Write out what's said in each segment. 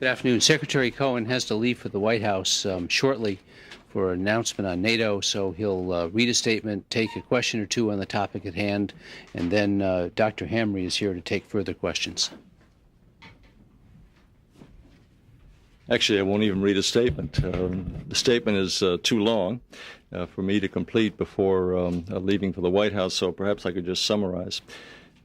Good afternoon. Secretary Cohen has to leave for the White House shortly for an announcement on NATO, so he'll read a statement, take a question or two on the topic at hand, and then Dr. Hamre is here to take further questions. Actually, I won't even read a statement. The statement is too long for me to complete before leaving for the White House, so perhaps I could just summarize.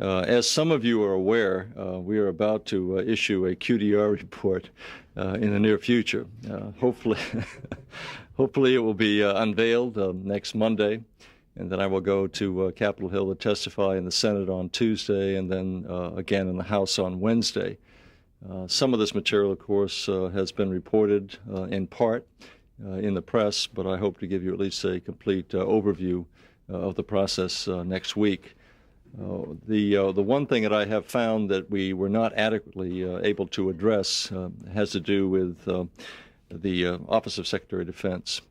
As some of you are aware, we are about to issue a QDR report in the near future. Hopefully, hopefully it will be unveiled next Monday, and then I will go to Capitol Hill to testify in the Senate on Tuesday, and then again in the House on Wednesday. Some of this material, of course, has been reported in part in the press, but I hope to give you at least a complete overview of the process next week. The one thing that I have found that we were not adequately able to address has to do with the Office of Secretary of Defense.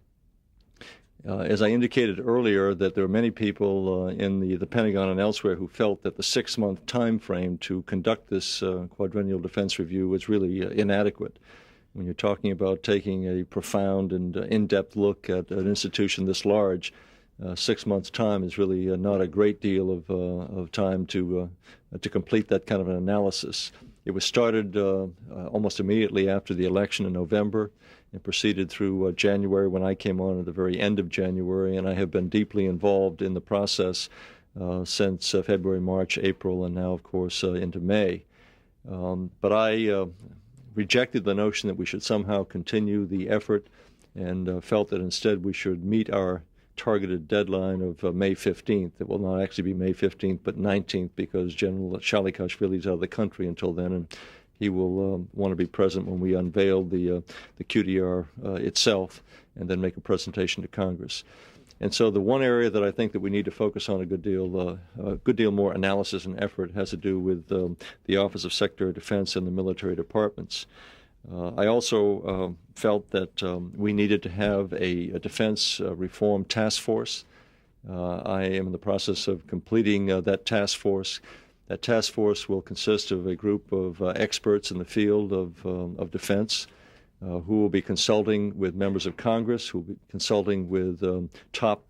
As I indicated earlier, that there are many people in the Pentagon and elsewhere who felt that the 6-month time frame to conduct this Quadrennial Defense Review was really inadequate. When you're talking about taking a profound and in-depth look at an institution this large, 6 months' time is really not a great deal of time to complete that kind of an analysis. It was started almost immediately after the election in November and proceeded through January when I came on at the very end of January, and I have been deeply involved in the process since February, March, April, and now, of course, into May. But I rejected the notion that we should somehow continue the effort and felt that instead we should meet our targeted deadline of May 15th. It will not actually be May 15th, but 19th, because General Shalikashvili is out of the country until then, and he will want to be present when we unveil the QDR itself and then make a presentation to Congress. And so the one area that I think that we need to focus on a good deal more analysis and effort has to do with the Office of Secretary of Defense and the military departments. I also felt that we needed to have a defense reform task force. I am in the process of completing that task force. That task force will consist of a group of experts in the field of defense who will be consulting with members of Congress, who will be consulting with top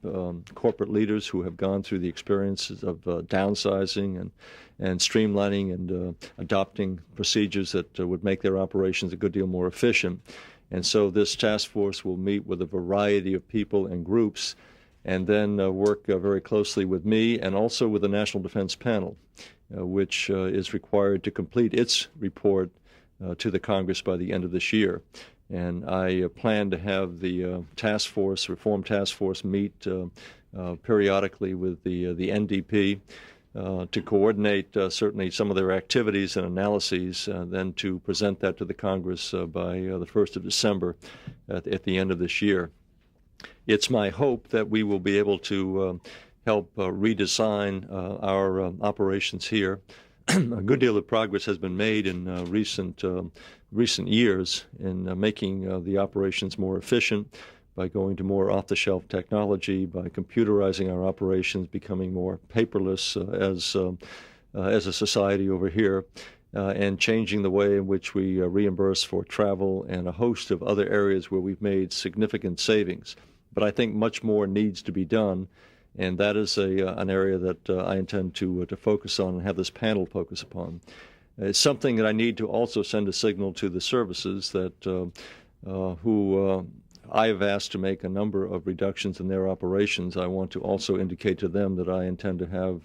corporate leaders who have gone through the experiences of downsizing and streamlining and adopting procedures that would make their operations a good deal more efficient. And so this task force will meet with a variety of people and groups and then work very closely with me and also with the National Defense Panel, which is required to complete its report to the Congress by the end of this year. And I plan to have the task force, reform task force, meet periodically with the NDP to coordinate certainly some of their activities and analyses, then to present that to the Congress by the 1st of December at the end of this year. It's my hope that we will be able to help redesign our operations here. A good deal of progress has been made in recent years in making the operations more efficient by going to more off-the-shelf technology, by computerizing our operations, becoming more paperless as a society over here, and changing the way in which we reimburse for travel and a host of other areas where we've made significant savings. But I think much more needs to be done, and that is an area that I intend to focus on and have this panel focus upon. It's something that I need to also send a signal to the services that who I have asked to make a number of reductions in their operations. I want to also indicate to them that I intend to have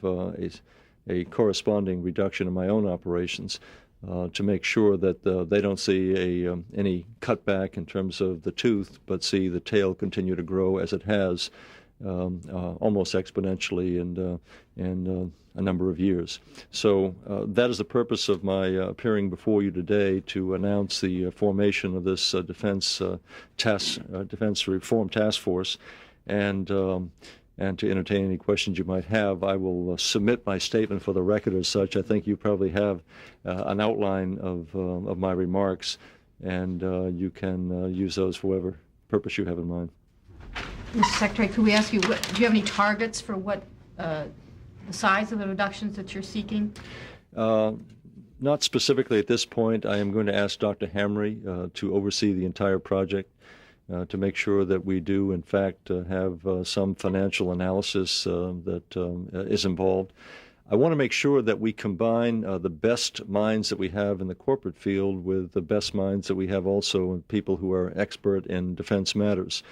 a corresponding reduction in my own operations to make sure that they don't see any cutback in terms of the tooth, but see the tail continue to grow as it has almost exponentially in a number of years. So that is the purpose of my appearing before you today, to announce the formation of this defense reform task force, and to entertain any questions you might have. I will submit my statement for the record as such. I think you probably have an outline of my remarks, and you can use those for whatever purpose you have in mind. Mr. Secretary, could we ask you, do you have any targets for what the size of the reductions that you're seeking? Not specifically at this point. I am going to ask Dr. Hamre to oversee the entire project to make sure that we do, in fact, have some financial analysis that is involved. I want to make sure that we combine the best minds that we have in the corporate field with the best minds that we have also in people who are expert in defense matters.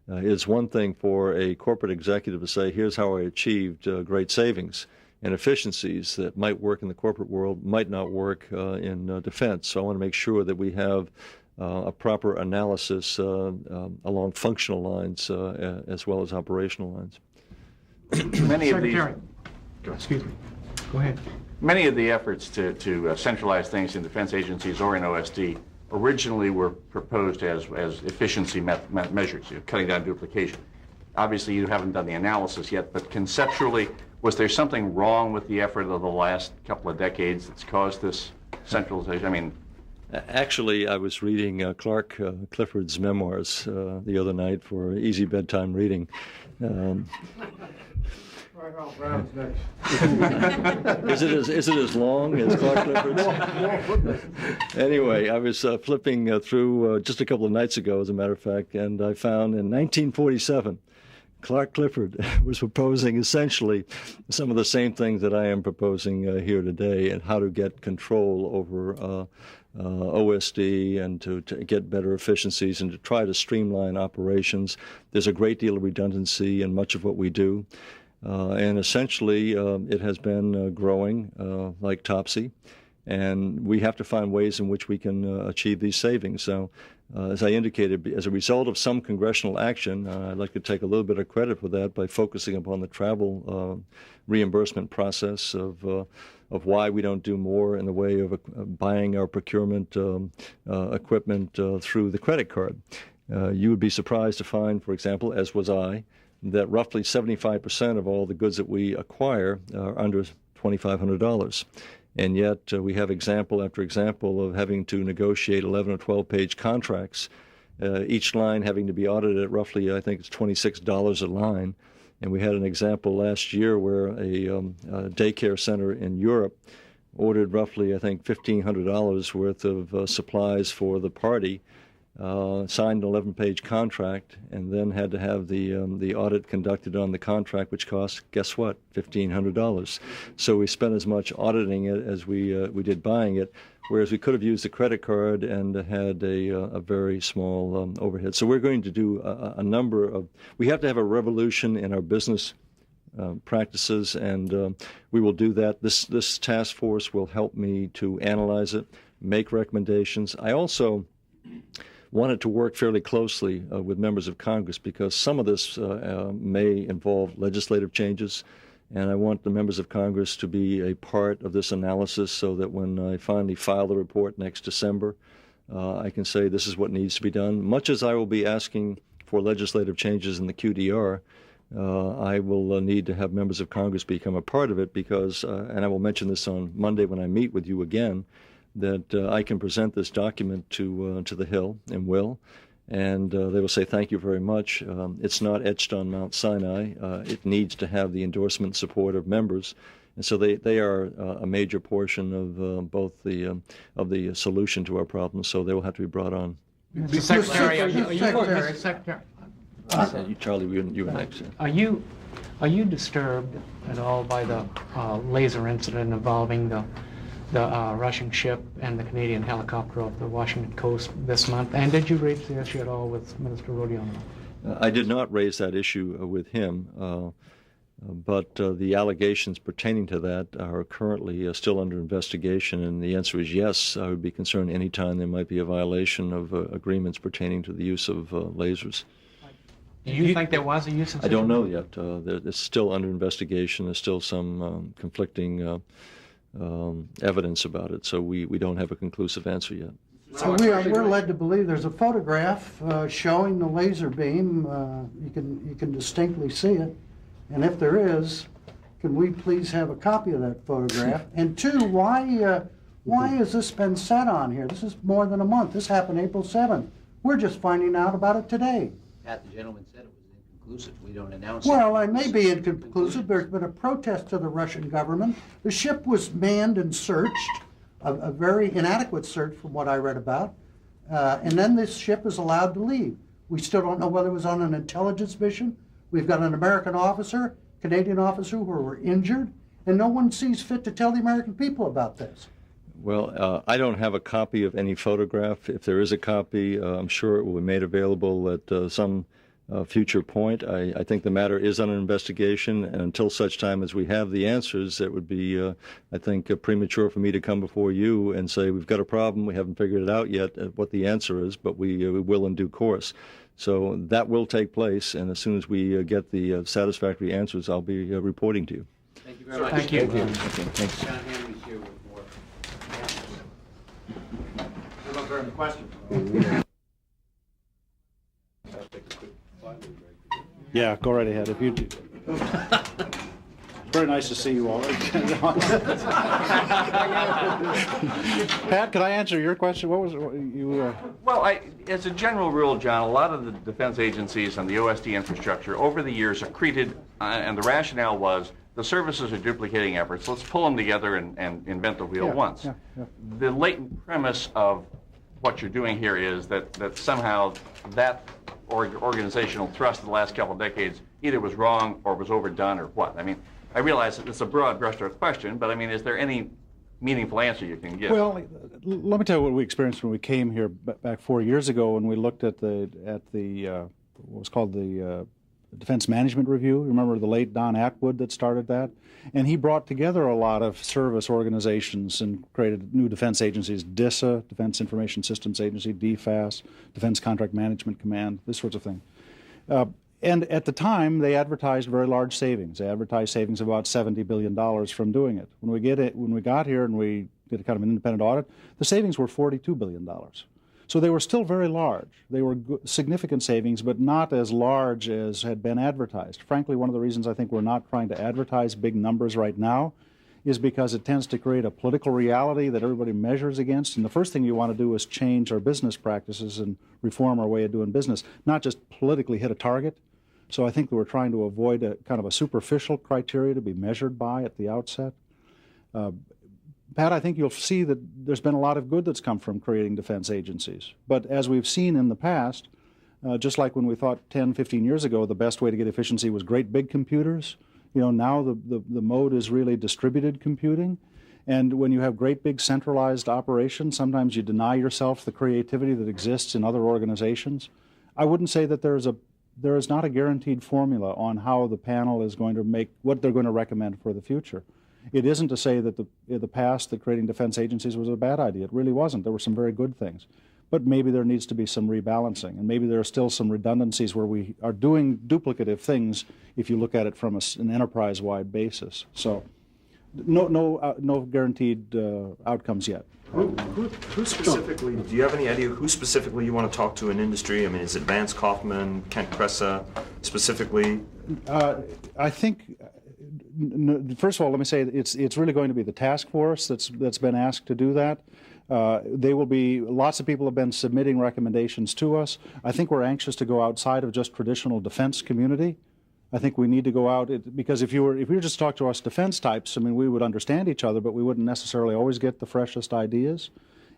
It's one thing for a corporate executive to say, here's how I achieved great savings and efficiencies that might work in the corporate world, might not work in defense. So I want to make sure that we have a proper analysis along functional lines as well as operational lines. Many of these, excuse me. Go ahead. Many of the efforts to centralize things in defense agencies or in OSD originally were proposed as efficiency measures, cutting down duplication. Obviously, you haven't done the analysis yet, but conceptually, was there something wrong with the effort of the last couple of decades that's caused this centralization? I mean, actually, I was reading Clark Clifford's memoirs the other night for easy bedtime reading. Is it as long as Clark Clifford's? Anyway, I was flipping through just a couple of nights ago, as a matter of fact, and I found in 1947, Clark Clifford was proposing essentially some of the same things that I am proposing here today, and how to get control over OSD and to get better efficiencies and to try to streamline operations. There's a great deal of redundancy in much of what we do. And essentially, it has been growing like Topsy, and we have to find ways in which we can achieve these savings. So, as I indicated, as a result of some congressional action, I'd like to take a little bit of credit for that by focusing upon the travel reimbursement process of why we don't do more in the way of buying our procurement equipment through the credit card. You would be surprised to find, for example, as was I, that roughly 75% of all the goods that we acquire are under $2,500. And yet we have example after example of having to negotiate 11 or 12-page contracts, each line having to be audited at roughly, I think it's $26 a line. And we had an example last year where a daycare center in Europe ordered roughly, I think, $1,500 worth of supplies for the party, signed an 11-page contract, and then had to have the audit conducted on the contract, which cost, guess what, $1,500. So we spent as much auditing it as we did buying it, whereas we could have used the credit card and had a very small overhead. So we're going to do a number of, we have to have a revolution in our business practices, and we will do that. This task force will help me to analyze it, make recommendations. I also wanted to work fairly closely with members of Congress, because some of this may involve legislative changes, and I want the members of Congress to be a part of this analysis so that when I finally file the report next December, I can say this is what needs to be done. Much as I will be asking for legislative changes in the QDR, I will need to have members of Congress become a part of it, because, and I will mention this on Monday when I meet with you again, that I can present this document to the Hill, and will, and they will say thank you very much. It's not etched on Mount Sinai. It needs to have the endorsement and support of members, and so they are a major portion of both the solution to our problems. So they will have to be brought on. Mr. Secretary, Charlie, you were next. Are you disturbed at all by the laser incident involving the Russian ship and the Canadian helicopter off the Washington coast this month? And did you raise the issue at all with Minister Rodionov? I did not raise that issue with him, but the allegations pertaining to that are currently still under investigation, and the answer is yes. I would be concerned any time there might be a violation of agreements pertaining to the use of lasers. Do you think there was a use of? I don't know yet. It's still under investigation. There's still some conflicting evidence about it, so we don't have a conclusive answer yet. So we're led to believe there's a photograph showing the laser beam. You can distinctly see it, and if there is, can we please have a copy of that photograph? And two, why has this been set on here? This is more than a month. This happened April 7th. We're just finding out about it today. Pat, the gentleman said it was inconclusive. We don't announce it. Well, it may be inconclusive. There's been a protest to the Russian government. The ship was manned and searched. a very inadequate search from what I read about. And then this ship is allowed to leave. We still don't know whether it was on an intelligence mission. We've got an American officer, Canadian officer who were injured, and no one sees fit to tell the American people about this. Well, I don't have a copy of any photograph. If there is a copy, I'm sure it will be made available at some future point. I think the matter is under investigation, and until such time as we have the answers, it would be, I think, premature for me to come before you and say, we've got a problem, we haven't figured it out yet what the answer is, but we will in due course. So that will take place, and as soon as we get the satisfactory answers, I'll be reporting to you. Thank you very much. Thank you. Okay, thanks. John Henry's here with more answers. What about any questions? Yeah, go right ahead. If you do. Very nice to see you all. Pat, could I answer your question? What was you? Well, as a general rule, John, a lot of the defense agencies and the OSD infrastructure over the years accreted, and the rationale was the services are duplicating efforts. Let's pull them together and invent the wheel once. The latent premise of what you're doing here is that somehow that organizational thrust of the last couple of decades either was wrong or was overdone or what. I mean, I realize that it's a broad brushstroke question, but I mean, is there any meaningful answer you can give? Well, let me tell you what we experienced when we came here back 4 years ago when we looked at the what was called the Defense Management Review. Remember the late Don Atwood that started that? And he brought together a lot of service organizations and created new defense agencies, DISA, Defense Information Systems Agency, DFAS, Defense Contract Management Command, this sorts of thing. And at the time, they advertised very large savings. They advertised savings of about $70 billion from doing it. When we got here and we did a kind of an independent audit, the savings were $42 billion. So they were still very large. They were significant savings, but not as large as had been advertised. Frankly, one of the reasons I think we're not trying to advertise big numbers right now is because it tends to create a political reality that everybody measures against. And the first thing you want to do is change our business practices and reform our way of doing business, not just politically hit a target. So I think that we're trying to avoid a kind of a superficial criteria to be measured by at the outset. Pat, I think you'll see that there's been a lot of good that's come from creating defense agencies. But as we've seen in the past, just like when we thought 10, 15 years ago the best way to get efficiency was great big computers, now the mode is really distributed computing. And when you have great big centralized operations, sometimes you deny yourself the creativity that exists in other organizations. I wouldn't say that there is not a guaranteed formula on how the panel is going to make what they're going to recommend for the future. It isn't to say that in the past that creating defense agencies was a bad idea. It really wasn't. There were some very good things. But maybe there needs to be some rebalancing, and maybe there are still some redundancies where we are doing duplicative things if you look at it from an enterprise-wide basis. So no guaranteed outcomes yet. Who specifically, do you have any idea who specifically you want to talk to in industry? I mean, is it Vance Kaufman, Kent Kressa specifically? I think, first of all, let me say it's really going to be the task force that's been asked to do that. Lots of people have been submitting recommendations to us. I think we're anxious to go outside of just traditional defense community. I think we need to go out, because if you were just to talk to us defense types, I mean, we would understand each other, but we wouldn't necessarily always get the freshest ideas.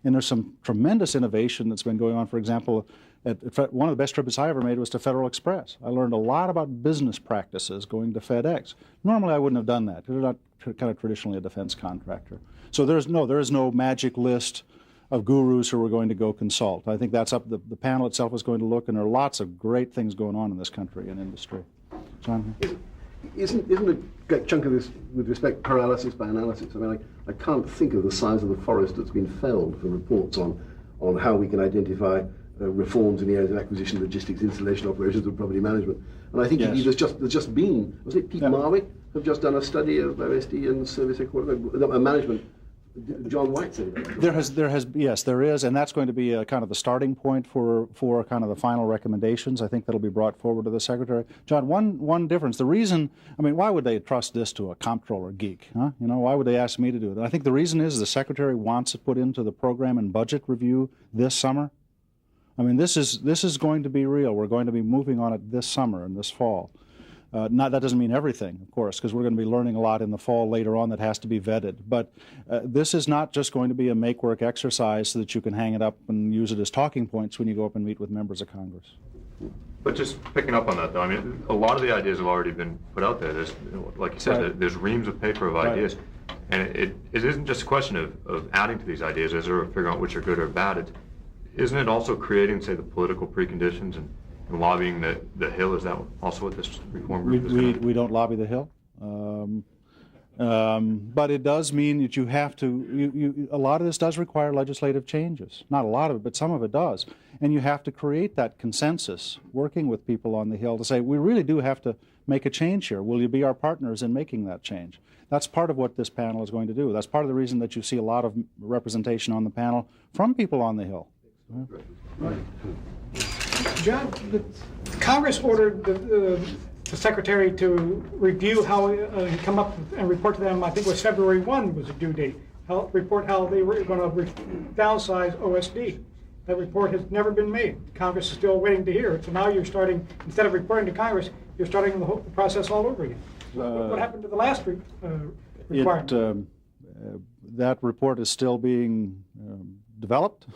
And there's some tremendous innovation that's been going on. For example, one of the best trips I ever made was to Federal Express. I learned a lot about business practices going to FedEx. Normally I wouldn't have done that, because they're not kind of traditionally a defense contractor. So there is no magic list of gurus who are going to go consult. I think that's up, the panel itself is going to look, and there are lots of great things going on in this country and industry. John? Isn't a great chunk of this, with respect, paralysis by analysis? I mean, I can't think of the size of the forest that's been felled for reports on how we can identify reforms in the areas of acquisition, logistics, installation, operations, and property management. And I think yes. there's just been, was it Pete Marwick have just done a study of OSD and service management. John White said it. Yes, there is, and that's going to be kind of the starting point for kind of the final recommendations. I think that'll be brought forward to the Secretary. John, one difference. The reason, I mean, why would they trust this to a comptroller geek? Huh? Why would they ask me to do it? And I think the reason is the Secretary wants it put into the program and budget review this summer. I mean, this is going to be real. We're going to be moving on it this summer and this fall. That doesn't mean everything, of course, because we're going to be learning a lot in the fall later on that has to be vetted. But this is not just going to be a make-work exercise so that you can hang it up and use it as talking points when you go up and meet with members of Congress. But just picking up on that, though, I mean, a lot of the ideas have already been put out there. There's, like you said, Right. there's reams of paper of ideas. And it isn't just a question of adding to these ideas or figuring out which are good or bad. Isn't it also creating, say, the political preconditions and lobbying the Hill? Is that also what this reform group is going to do? We don't lobby the Hill. But it does mean that you have to, a lot of this does require legislative changes. Not a lot of it, but some of it does. And you have to create that consensus, working with people on the Hill to say, we really do have to make a change here. Will you be our partners in making that change? That's part of what this panel is going to do. That's part of the reason that you see a lot of representation on the panel from people on the Hill. Right. John, Congress ordered the Secretary to review how he come up and report to them. I think it was February 1 was the due date. Report how they were going to downsize OSD. That report has never been made. Congress is still waiting to hear it. So now you're starting, instead of reporting to Congress, you're starting the whole process all over again. What happened to the last requirement? That report is still being developed.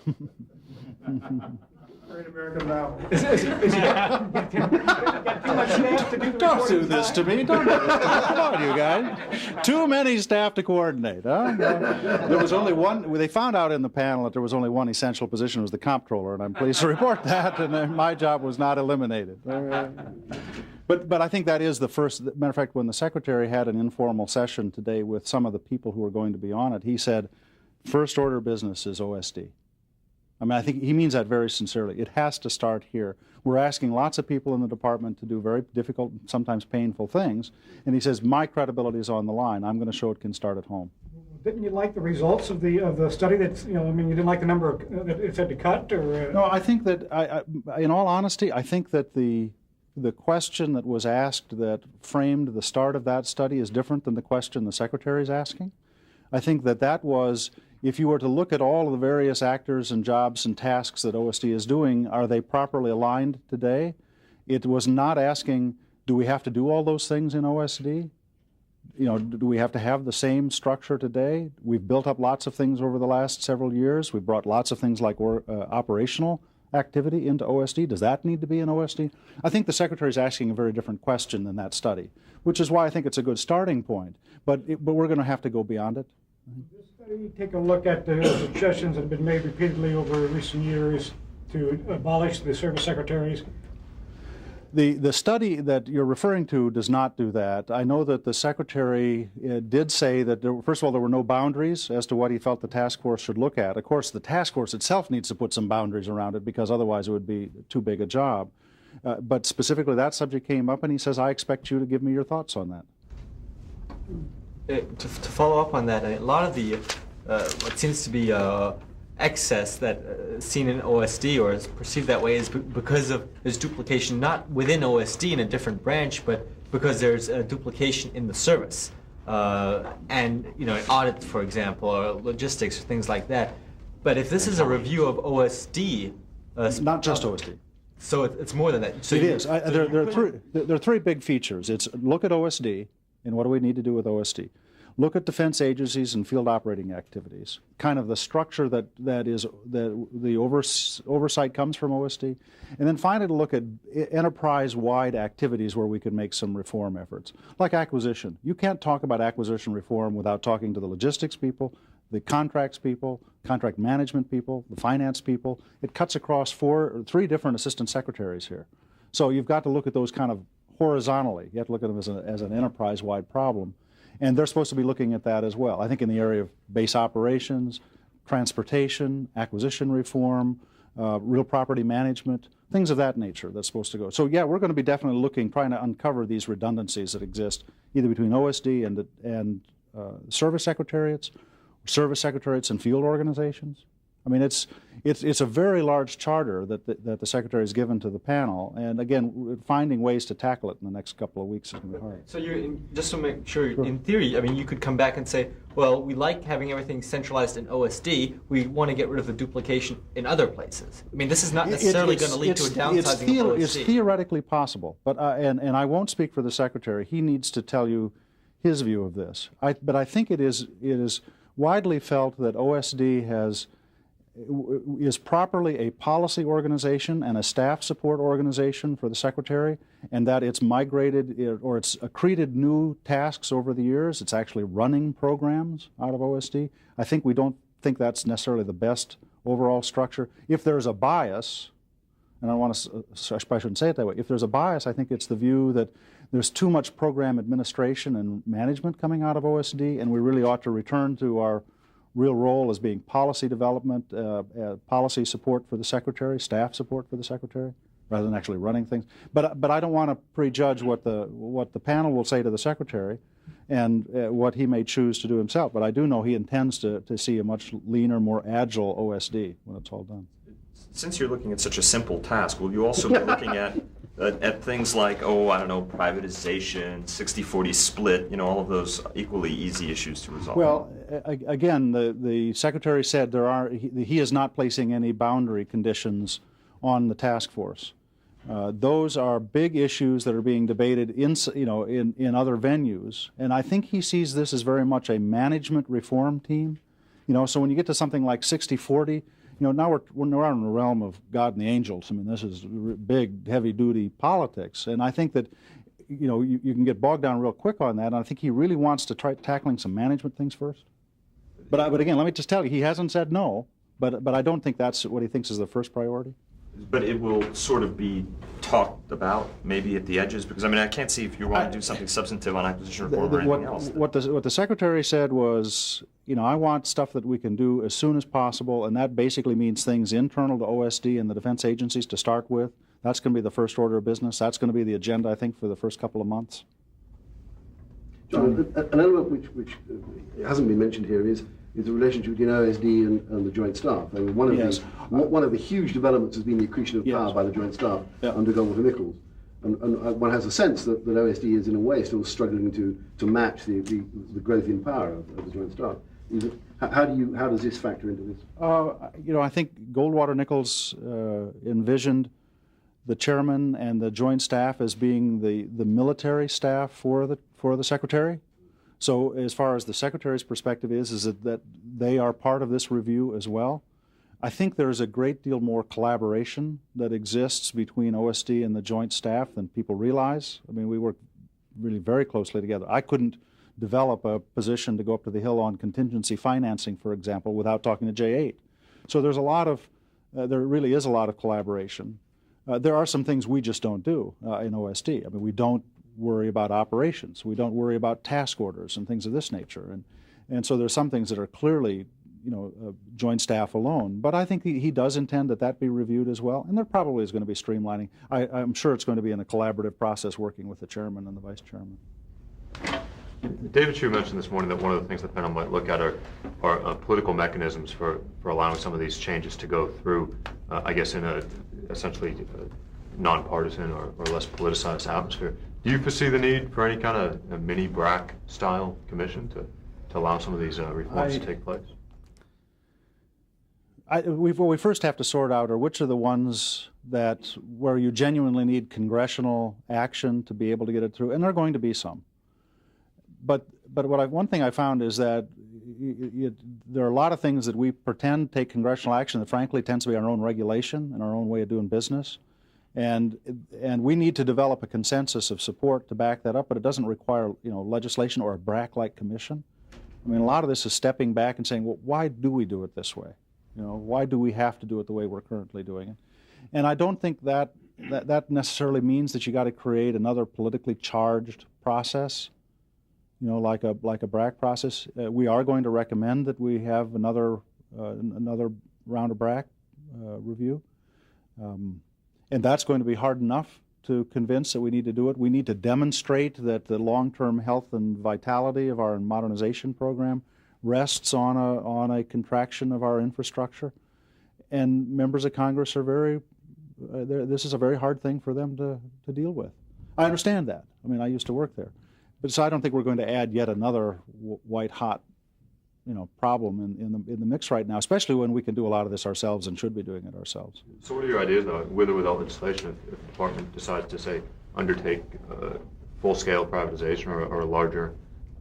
Great American novel. Don't do this to me. Don't do this to me. Come on, you guys. Too many staff to coordinate, huh? There was only one. They found out in the panel that there was only one essential position, it was the comptroller, and I'm pleased to report that, and my job was not eliminated. But I think that is the first. Matter of fact, when the Secretary had an informal session today with some of the people who are going to be on it, he said, first order business is OSD. I mean, I think he means that very sincerely. It has to start here. We're asking lots of people in the department to do very difficult, sometimes painful things, and he says, my credibility is on the line. I'm going to show it can start at home. Didn't you like the results of the study? That's, you know, I mean, you didn't like the number of, that it said to cut, or? No, I think that, in all honesty, I think that the question that was asked that framed the start of that study is different than the question the Secretary is asking. I think that was, if you were to look at all of the various actors and jobs and tasks that OSD is doing, are they properly aligned today? It was not asking, do we have to do all those things in OSD? You know, do we have to have the same structure today? We've built up lots of things over the last several years. We've brought lots of things like operational activity into OSD. Does that need to be in OSD? I think the Secretary is asking a very different question than that study, which is why I think it's a good starting point. But we're going to have to go beyond it. This study take a look at the suggestions that have been made repeatedly over recent years to abolish the service secretaries. The study that you're referring to does not do that. I know that the Secretary did say that, first of all, there were no boundaries as to what he felt the task force should look at. Of course, the task force itself needs to put some boundaries around it because otherwise it would be too big a job. But specifically that subject came up, and he says, I expect you to give me your thoughts on that. To follow up on that, a lot of the what seems to be excess that seen in OSD or is perceived that way is because of there's duplication not within OSD in a different branch, but because there's a duplication in the service, and you know, audit, for example, or logistics or things like that. But if this is a review of OSD, not just OSD. So it's more than that. So it is. There are three big features. It's look at OSD. And what do we need to do with OSD? Look at defense agencies and field operating activities, kind of the structure that the oversight comes from OSD, and then finally to look at enterprise-wide activities where we could make some reform efforts, like acquisition. You can't talk about acquisition reform without talking to the logistics people, the contracts people, contract management people, the finance people. It cuts across three different assistant secretaries here. So you've got to look at those kind of horizontally. You have to look at them as an enterprise-wide problem. And they're supposed to be looking at that as well. I think in the area of base operations, transportation, acquisition reform, real property management, things of that nature that's supposed to go. So yeah, we're going to be definitely trying to uncover these redundancies that exist either between OSD and service secretariats and field organizations. I mean, it's a very large charter that the Secretary has given to the panel, and again, finding ways to tackle it in the next couple of weeks is going to be hard. So just to make sure, in theory, I mean, you could come back and say, well, we like having everything centralized in OSD. We want to get rid of the duplication in other places. I mean, this is not necessarily going to lead to a downsizing of OSD. It's theoretically possible, but and I won't speak for the Secretary. He needs to tell you his view of this. But I think it is widely felt that OSD is properly a policy organization and a staff support organization for the Secretary, and that it's migrated or it's accreted new tasks over the years. It's actually running programs out of OSD. We don't think that's necessarily the best overall structure. If there's a bias, and I shouldn't say it that way, if there's a bias, I think it's the view that there's too much program administration and management coming out of OSD, and we really ought to return to our real role as being policy development, policy support for the Secretary, staff support for the Secretary, rather than actually running things. But I don't want to prejudge what the panel will say to the Secretary and what he may choose to do himself. But I do know he intends to see a much leaner, more agile OSD when it's all done. Since you're looking at such a simple task, will you also be looking at things like, privatization, 60-40 split, all of those equally easy issues to resolve? Well, again, the Secretary said he is not placing any boundary conditions on the task force. Those are big issues that are being debated in other venues, and I think he sees this as very much a management reform team. So when you get to something like 60-40, now we're in the realm of God and the angels. I mean, this is big, heavy-duty politics, and I think that you can get bogged down real quick on that. And I think he really wants to try tackling some management things first. But again, let me just tell you, he hasn't said no. But I don't think that's what he thinks is the first priority. But it will sort of be talked about maybe at the edges, because I can't see if you want to do something substantive on acquisition reform or anything else. What the Secretary said was, I want stuff that we can do as soon as possible, and that basically means things internal to OSD and the defense agencies to start with. That's going to be the first order of business. That's going to be the agenda, I think, for the first couple of months. John, an element which hasn't been mentioned here is the relationship between OSD and the Joint Staff. I mean, one of the huge developments has been the accretion of power by the Joint Staff under Goldwater-Nichols. And one has a sense that OSD is, in a way, still struggling to match the growth in power of the Joint Staff. How does this factor into this? I think Goldwater-Nichols envisioned the chairman and the Joint Staff as being the military staff for the Secretary. So as far as the Secretary's perspective is that they are part of this review as well. I think there's a great deal more collaboration that exists between OSD and the Joint Staff than people realize. I mean, we work really very closely together. I couldn't develop a position to go up to the Hill on contingency financing, for example, without talking to J8. So there's there really is a lot of collaboration. There are some things we just don't do in OSD. I mean, we don't worry about operations. We don't worry about task orders and things of this nature. And so there's some things that are clearly, Joint Staff alone. But I think he does intend that be reviewed as well. And there probably is going to be streamlining. I'm sure it's going to be in a collaborative process working with the chairman and the vice chairman. David Chu mentioned this morning that one of the things the panel might look at are political mechanisms for allowing some of these changes to go through, I guess, in a essentially nonpartisan or less politicized atmosphere. Do you foresee the need for any kind of a mini BRAC style commission to allow some of these reforms to take place? What we first have to sort out are which are the ones where you genuinely need congressional action to be able to get it through, and there are going to be some. But one thing I found is that there are a lot of things that we pretend take congressional action that frankly tends to be our own regulation and our own way of doing business. And we need to develop a consensus of support to back that up, but it doesn't require legislation or a BRAC-like commission. I mean, a lot of this is stepping back and saying, well, why do we do it this way? Why do we have to do it the way we're currently doing it? And I don't think that necessarily means that you got to create another politically charged process, like a BRAC process. We are going to recommend that we have another round of BRAC review. And that's going to be hard enough to convince that we need to do it. We need to demonstrate that the long-term health and vitality of our modernization program rests on a contraction of our infrastructure. and members of Congress are very, this is a very hard thing for them to deal with. I understand that. I mean, I used to work there. But so I don't think we're going to add yet another white hot, problem in the mix right now, especially when we can do a lot of this ourselves and should be doing it ourselves. So what are your ideas, though, with or without legislation, if the department decides to, say, undertake full-scale privatization or a larger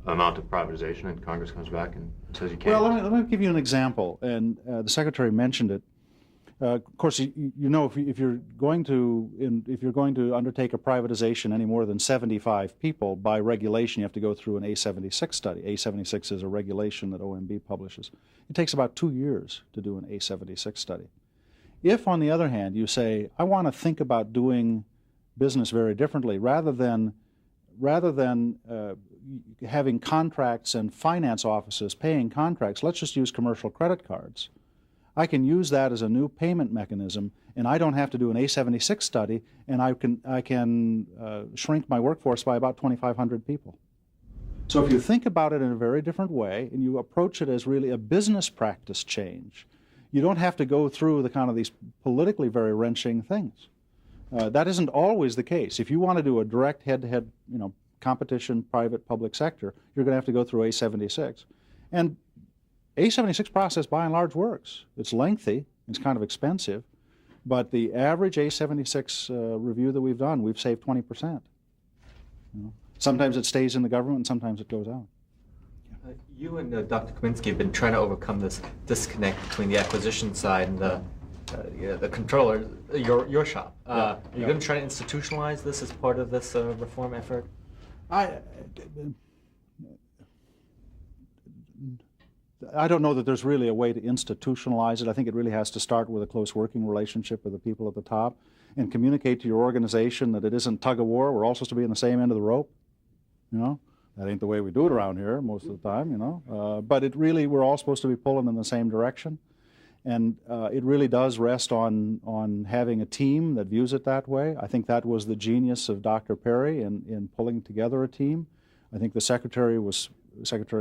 amount of privatization, and Congress comes back and says you can't? Well, let me give you an example, and the Secretary mentioned it. Of course, if you're going to undertake a privatization any more than 75 people, by regulation you have to go through an A76 study. A76 is a regulation that OMB publishes. It takes about 2 years to do an A76 study. If, on the other hand, you say, I want to think about doing business very differently, rather than having contracts and finance offices paying contracts, let's just use commercial credit cards. I can use that as a new payment mechanism, and I don't have to do an A76 study, and I can shrink my workforce by about 2,500 people. So if you think about it in a very different way, and you approach it as really a business practice change, you don't have to go through the kind of these politically very wrenching things. That isn't always the case. If you want to do a direct head-to-head, competition, private, public sector, you're going to have to go through A76. And A76 process, by and large, works. It's lengthy, it's kind of expensive, but the average A76 review that we've done, we've saved 20%. Sometimes it stays in the government, and sometimes it goes out. You and Dr. Kaminsky have been trying to overcome this disconnect between the acquisition side and the controller, your shop. Are you going to try to institutionalize this as part of this reform effort? I don't know that there's really a way to institutionalize it. I think it really has to start with a close working relationship with the people at the top and communicate to your organization that it isn't tug of war. We're all supposed to be on the same end of the rope. That ain't the way we do it around here most of the time, But it really, we're all supposed to be pulling in the same direction. And it really does rest on having a team that views it that way. I think that was the genius of Dr. Perry in pulling together a team. I think Secretary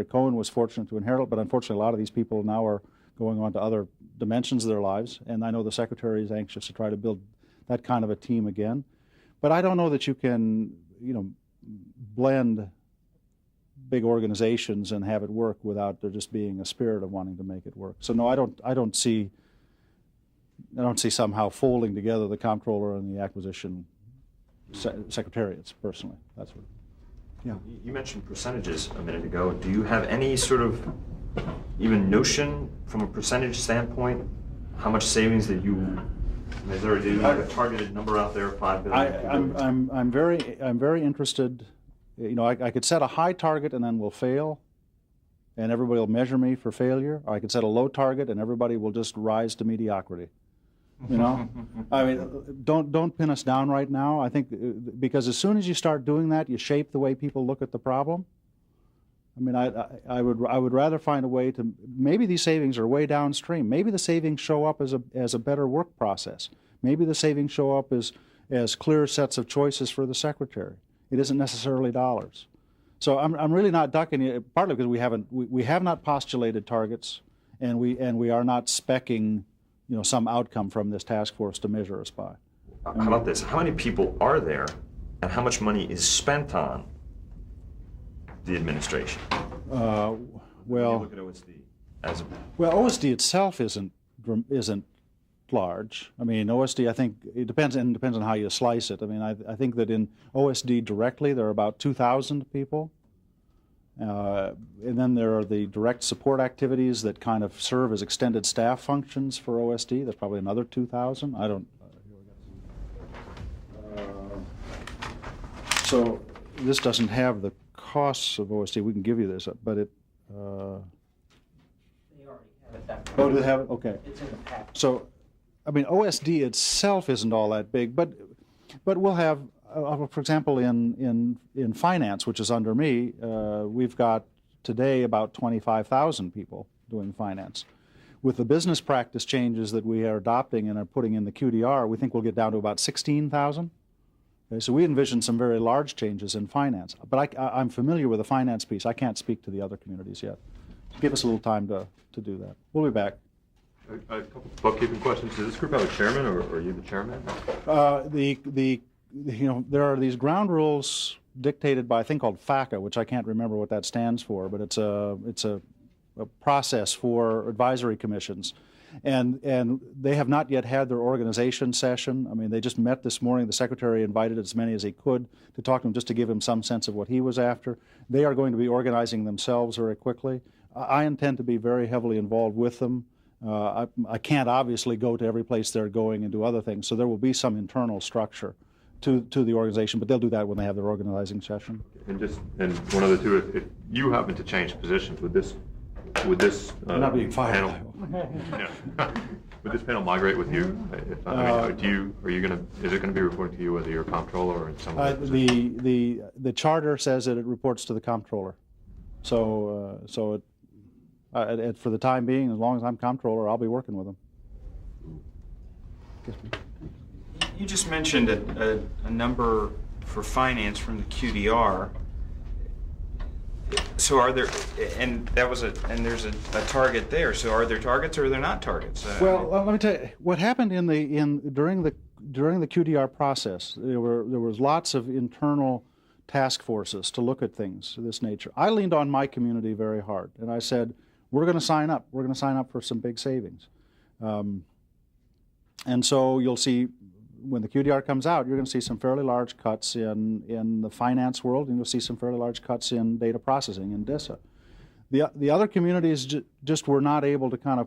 Cohen was fortunate to inherit it, but unfortunately a lot of these people now are going on to other dimensions of their lives, and I know the Secretary is anxious to try to build that kind of a team again. But I don't know that you can, blend big organizations and have it work without there just being a spirit of wanting to make it work. So no, I don't see somehow folding together the comptroller and the acquisition secretariats personally. That's what. Yeah. You mentioned percentages a minute ago. Do you have any sort of even notion from a percentage standpoint how much savings that is there a targeted number out there, $5 billion? I'm very interested. I could set a high target and then we'll fail, and everybody will measure me for failure. Or I could set a low target and everybody will just rise to mediocrity. I mean, don't pin us down right now. I think because as soon as you start doing that, you shape the way people look at the problem. I mean, I would rather find a way to, maybe these savings are way downstream. Maybe the savings show up as a better work process. Maybe the savings show up as clear sets of choices for the secretary. It isn't necessarily dollars. So I'm really not ducking it, partly because we have not postulated targets, and we are not speccing some outcome from this task force to measure us by. How about this? How many people are there, and how much money is spent on the administration? Well, look at OSD OSD itself isn't large. I mean, OSD, I think it depends on how you slice it. I mean, I think that in OSD directly there are about 2,000 people. And then there are the direct support activities that kind of serve as extended staff functions for OSD. There's probably another 2,000. I don't. So this doesn't have the costs of OSD. We can give you this, but it. They already have it that way. Oh, do they have it? Okay. It's in the package. So, I mean, OSD itself isn't all that big, but we'll have. For example, in finance, which is under me, we've got today about 25,000 people doing finance. With the business practice changes that we are adopting and are putting in the QDR, we think we'll get down to about 16,000. Okay, so we envision some very large changes in finance. But I'm familiar with the finance piece. I can't speak to the other communities yet. Give us a little time to do that. We'll be back. A couple bookkeeping questions. Does this group have a chairman, or are you the chairman? There are these ground rules dictated by a thing called FACA, which I can't remember what that stands for, but it's a process for advisory commissions. And they have not yet had their organization session. I mean, they just met this morning. The secretary invited as many as he could to talk to him, just to give him some sense of what he was after. They are going to be organizing themselves very quickly. I intend to be very heavily involved with them. I can't obviously go to every place they're going and do other things, so there will be some internal structure to the organization, but they'll do that when they have their organizing session. And one of the two, if you happen to change positions, would this not being fired. Panel, would this panel migrate with you? Is it gonna be reporting to you whether you're a comptroller or in some way? The charter says that it reports to the comptroller. So for the time being, as long as I'm comptroller, I'll be working with them. You just mentioned a number for finance from the QDR. So are there, and there's a target there. So are there targets or are there not targets? Well, let me tell you what happened during the QDR process. There was lots of internal task forces to look at things of this nature. I leaned on my community very hard, and I said, we're going to sign up. We're going to sign up for some big savings. And so you'll see, when the QDR comes out, you're going to see some fairly large cuts in the finance world, and you'll see some fairly large cuts in data processing in DISA. The other communities just were not able to kind of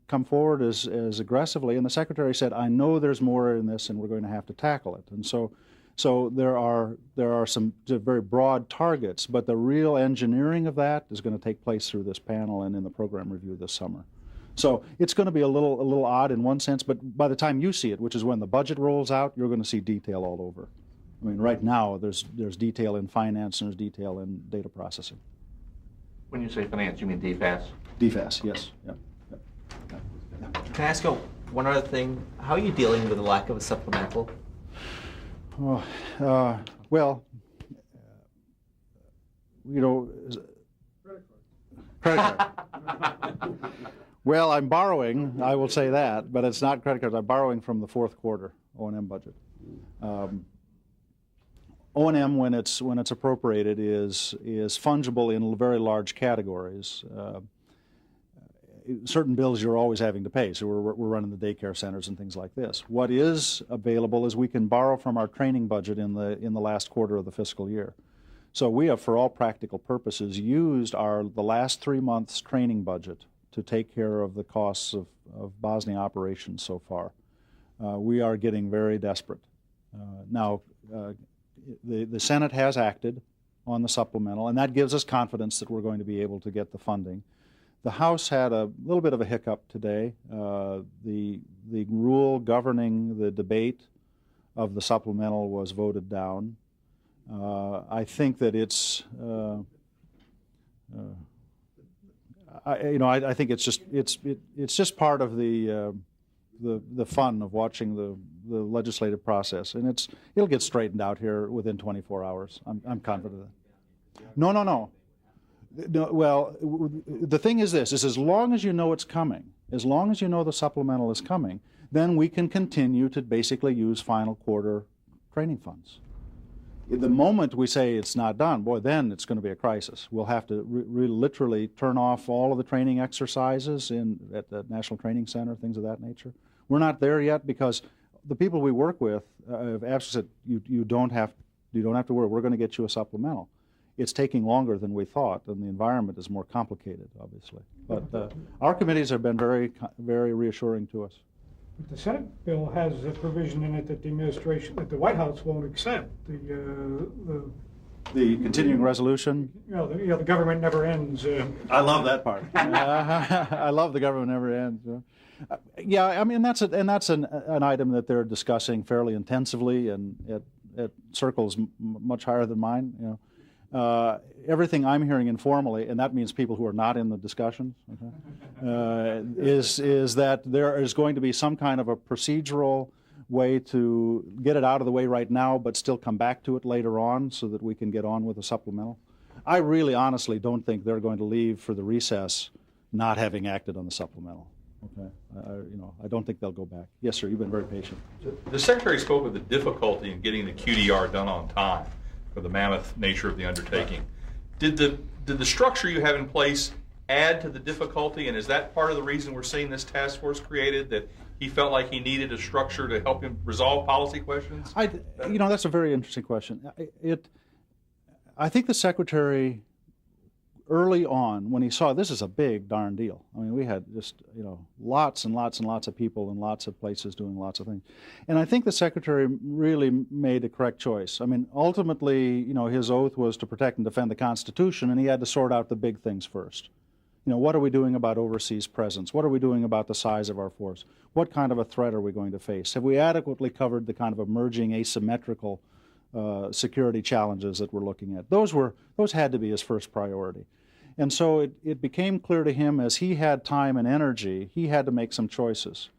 come forward as aggressively, and the Secretary said, I know there's more in this, and we're going to have to tackle it. And so there are some very broad targets, but the real engineering of that is going to take place through this panel and in the program review this summer. So it's going to be a little odd in one sense, but by the time you see it, which is when the budget rolls out, you're going to see detail all over. I mean, right now there's detail in finance and there's detail in data processing. When you say finance, you mean DFAS? DFAS, yes. Yeah. Can I ask you one other thing? How are you dealing with the lack of a supplemental? Well, credit card. Well, I'm borrowing, I will say that, but it's not credit cards. I'm borrowing from the fourth quarter O&M budget. O&M, when it's appropriated, is fungible in very large categories. Certain bills you're always having to pay, so we're running the daycare centers and things like this. What is available is we can borrow from our training budget in the last quarter of the fiscal year. So we have, for all practical purposes, used the last 3 months' training budget to take care of the costs of Bosnia operations so far. We are getting very desperate. Now, the Senate has acted on the supplemental, and that gives us confidence that we're going to be able to get the funding. The House had a little bit of a hiccup today. The rule governing the debate of the supplemental was voted down. I think that it's I think it's just part of the fun of watching the legislative process, and it'll get straightened out here within 24 hours. I'm confident of that. No. Well, the thing is this: is as long as you know it's coming, as long as you know the supplemental is coming, then we can continue to basically use final quarter training funds. The moment we say it's not done, boy, then it's going to be a crisis. We'll have to literally turn off all of the training exercises at the National Training Center, things of that nature. We're not there yet because the people we work with have actually said, you don't have to worry. We're going to get you a supplemental. It's taking longer than we thought, and the environment is more complicated, obviously. But our committees have been very, very reassuring to us. But the Senate bill has a provision in it that the White House won't accept the continuing resolution. The government never ends. I love that part. I love the government never ends. Yeah, I mean that's an item that they're discussing fairly intensively and at circles much higher than mine. Everything I'm hearing informally, and that means people who are not in the discussions, is that there is going to be some kind of a procedural way to get it out of the way right now, but still come back to it later on so that we can get on with a supplemental. I really honestly don't think they're going to leave for the recess not having acted on the supplemental. Okay, I don't think they'll go back. Yes, sir. You've been very patient. The Secretary spoke of the difficulty in getting the QDR done on time for the mammoth nature of the undertaking. Did the structure you have in place add to the difficulty, and is that part of the reason we're seeing this task force created, that he felt like he needed a structure to help him resolve policy questions? That's a very interesting question. I think the Secretary, early on, when he saw this is a big darn deal. I mean, we had just, lots and lots and lots of people in lots of places doing lots of things. And I think the Secretary really made a correct choice. I mean, ultimately, his oath was to protect and defend the Constitution, and he had to sort out the big things first. What are we doing about overseas presence? What are we doing about the size of our force? What kind of a threat are we going to face? Have we adequately covered the kind of emerging asymmetrical security challenges that we're looking at? Those had to be his first priority. And so it became clear to him, as he had time and energy, he had to make some choices.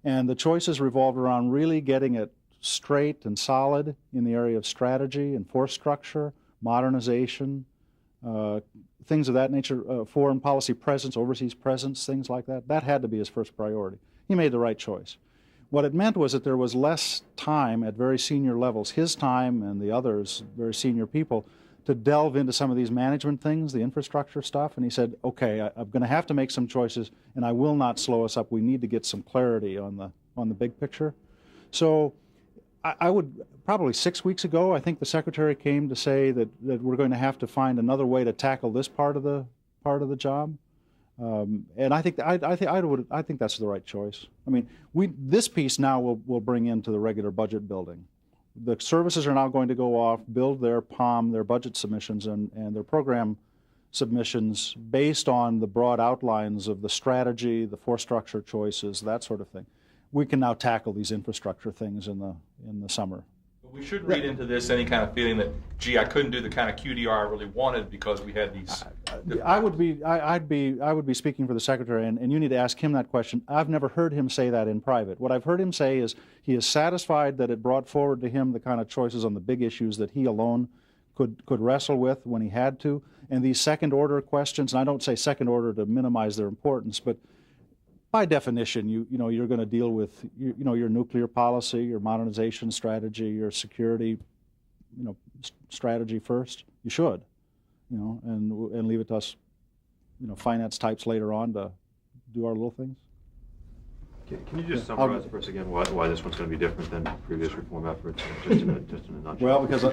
And the choices revolved around really getting it straight and solid in the area of strategy and force structure, modernization, things of that nature, foreign policy presence, overseas presence, things like that. That had to be his first priority. He made the right choice. What it meant was that there was less time at very senior levels, his time and the others, very senior people, to delve into some of these management things, the infrastructure stuff. And he said, okay, I'm going to have to make some choices, and I will not slow us up. We need to get some clarity on the big picture. So I would, probably 6 weeks ago, I think the Secretary came to say that we're going to have to find another way to tackle this part of the job. And I think that's the right choice. I mean, this piece now will bring into the regular budget building. The services are now going to go off, build their POM, their budget submissions, and their program submissions based on the broad outlines of the strategy, the force structure choices, that sort of thing. We can now tackle these infrastructure things in the summer. But we shouldn't read into this any kind of feeling that, gee, I couldn't do the kind of QDR I really wanted because we had these. I'd be speaking for the Secretary, and you need to ask him that question. I've never heard him say that in private. What I've heard him say is he is satisfied that it brought forward to him the kind of choices on the big issues that he alone could wrestle with when he had to, and these second-order questions. And I don't say second order to minimize their importance, but by definition, you're going to deal with your nuclear policy, your modernization strategy, your security, strategy first. You should, and leave it to us, finance types later on to do our little things. Can you just summarize for us again why this one's going to be different than previous reform efforts, just in a nutshell? Well, because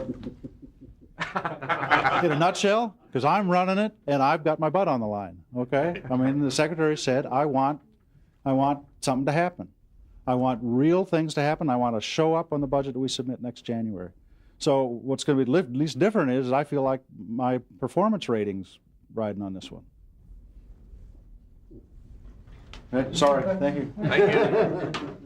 in a nutshell, because I'm running it and I've got my butt on the line. Okay, I mean, the Secretary said, I want something to happen. I want real things to happen. I want to show up on the budget that we submit next January. So what's going to be at least different is I feel like my performance rating's riding on this one. Okay, sorry. Thank you. Thank you.